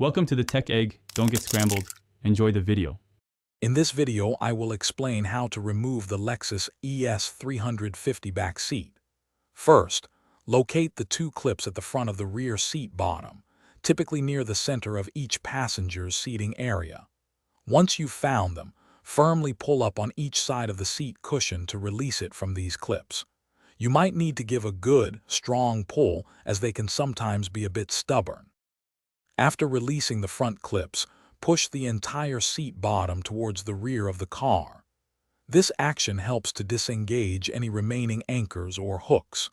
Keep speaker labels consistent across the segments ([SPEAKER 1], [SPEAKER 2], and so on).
[SPEAKER 1] Welcome to the Tech Egg. Don't get scrambled. Enjoy the video.
[SPEAKER 2] In this video, I will explain how to remove the Lexus ES350 back seat. First, locate the two clips at the front of the rear seat bottom, typically near the center of each passenger's seating area. Once you've found them, firmly pull up on each side of the seat cushion to release it from these clips. You might need to give a good, strong pull, as they can sometimes be a bit stubborn. After releasing the front clips, push the entire seat bottom towards the rear of the car. This action helps to disengage any remaining anchors or hooks.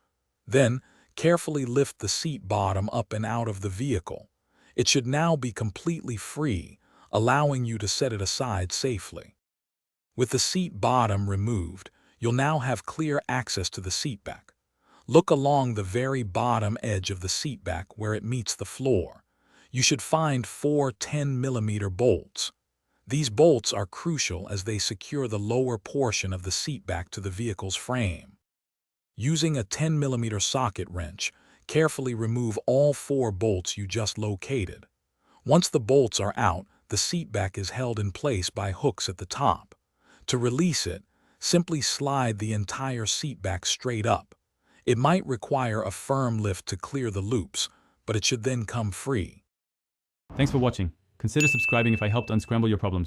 [SPEAKER 2] Then, carefully lift the seat bottom up and out of the vehicle. It should now be completely free, allowing you to set it aside safely. With the seat bottom removed, you'll now have clear access to the seatback. Look along the very bottom edge of the seatback where it meets the floor. You should find 4 10mm bolts. These bolts are crucial as they secure the lower portion of the seatback to the vehicle's frame. Using a 10mm socket wrench, carefully remove all 4 bolts you just located. Once the bolts are out, the seatback is held in place by hooks at the top. To release it, simply slide the entire seatback straight up. It might require a firm lift to clear the loops, but it should then come free.
[SPEAKER 1] Thanks for watching. Consider subscribing if I helped unscramble your problems.